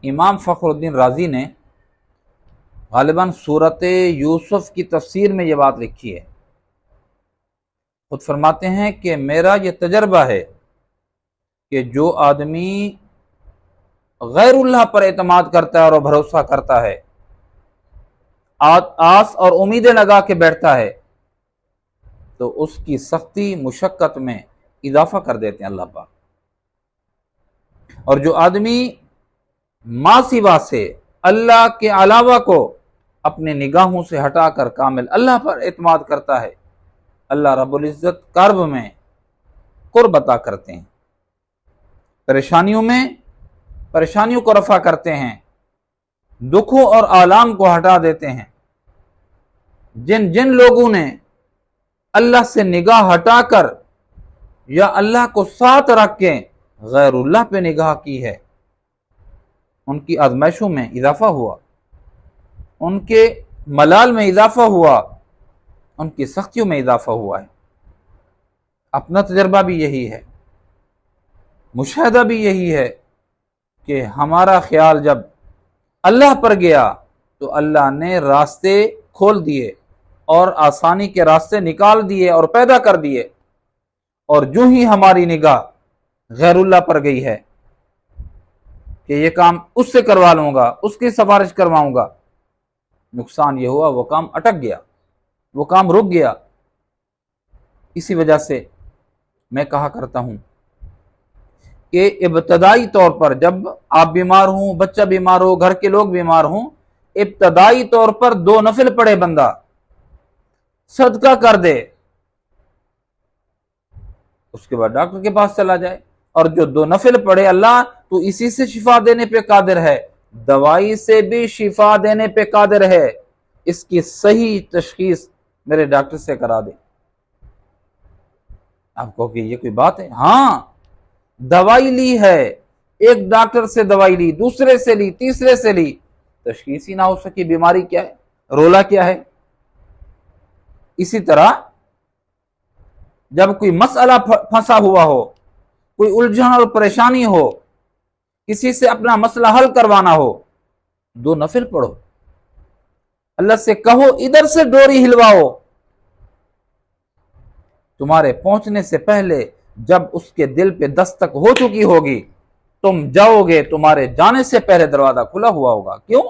امام فخر الدین رازی نے غالباً سورۃ یوسف کی تفسیر میں یہ بات لکھی ہے. خود فرماتے ہیں کہ میرا یہ تجربہ ہے کہ جو آدمی غیر اللہ پر اعتماد کرتا ہے اور بھروسہ کرتا ہے، آس اور امیدیں لگا کے بیٹھتا ہے، تو اس کی سختی مشقت میں اضافہ کر دیتے ہیں اللہ پاک. اور جو آدمی ما سوا سے اللہ کے علاوہ کو اپنے نگاہوں سے ہٹا کر کامل اللہ پر اعتماد کرتا ہے، اللہ رب العزت کرب میں قرب عطا کرتے ہیں، پریشانیوں کو رفع کرتے ہیں، دکھوں اور آلام کو ہٹا دیتے ہیں. جن لوگوں نے اللہ سے نگاہ ہٹا کر یا اللہ کو ساتھ رکھ کے غیر اللہ پہ نگاہ کی ہے، ان کی آزمائشوں میں اضافہ ہوا، ان کے ملال میں اضافہ ہوا، ان کی سختیوں میں اضافہ ہوا ہے. اپنا تجربہ بھی یہی ہے، مشاہدہ بھی یہی ہے کہ ہمارا خیال جب اللہ پر گیا تو اللہ نے راستے کھول دیے اور آسانی کے راستے نکال دیے اور پیدا کر دیے، اور جو ہی ہماری نگاہ غیر اللہ پر گئی ہے کہ یہ کام اس سے کروا لوں گا، اس کی سفارش کرواؤں گا، نقصان یہ ہوا وہ کام اٹک گیا، وہ کام رک گیا. اسی وجہ سے میں کہا کرتا ہوں کہ ابتدائی طور پر جب آپ بیمار ہوں، بچہ بیمار ہو، گھر کے لوگ بیمار ہوں، ابتدائی طور پر 2 نفل پڑھے بندہ، صدقہ کر دے، اس کے بعد ڈاکٹر کے پاس چلا جائے. اور جو 2 نفل پڑھے، اللہ تو اسی سے شفا دینے پہ قادر ہے، دوائی سے بھی شفا دینے پہ قادر ہے، اس کی صحیح تشخیص میرے ڈاکٹر سے کرا دے. آپ کو کہ یہ کوئی بات ہے؟ ہاں، دوائی لی ہے، ایک ڈاکٹر سے دوائی لی، دوسرے سے لی، تیسرے سے لی، تشخیص ہی نہ ہو سکی بیماری کیا ہے، رولا کیا ہے. اسی طرح جب کوئی مسئلہ پھنسا ہوا ہو، کوئی الجھن اور پریشانی ہو، کسی سے اپنا مسئلہ حل کروانا ہو، 2 نفل پڑھو، اللہ سے کہو ادھر سے ڈوری ہلواؤ. تمہارے پہنچنے سے پہلے جب اس کے دل پہ دستک ہو چکی ہوگی، تم جاؤ گے، تمہارے جانے سے پہلے دروازہ کھلا ہوا ہوگا. کیوں؟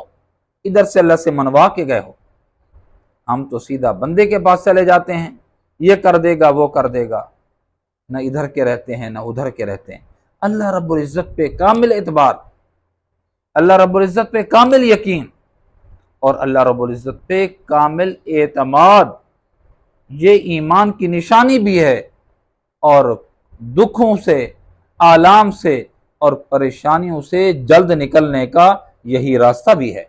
ادھر سے اللہ سے منوا کے گئے ہو. ہم تو سیدھا بندے کے پاس چلے جاتے ہیں، یہ کر دے گا، وہ کر دے گا، نہ ادھر کے رہتے ہیں نہ ادھر کے رہتے ہیں. اللہ رب العزت پہ کامل اعتبار، اللہ رب العزت پہ کامل یقین اور اللہ رب العزت پہ کامل اعتماد، یہ ایمان کی نشانی بھی ہے، اور دکھوں سے، آلام سے اور پریشانیوں سے جلد نکلنے کا یہی راستہ بھی ہے.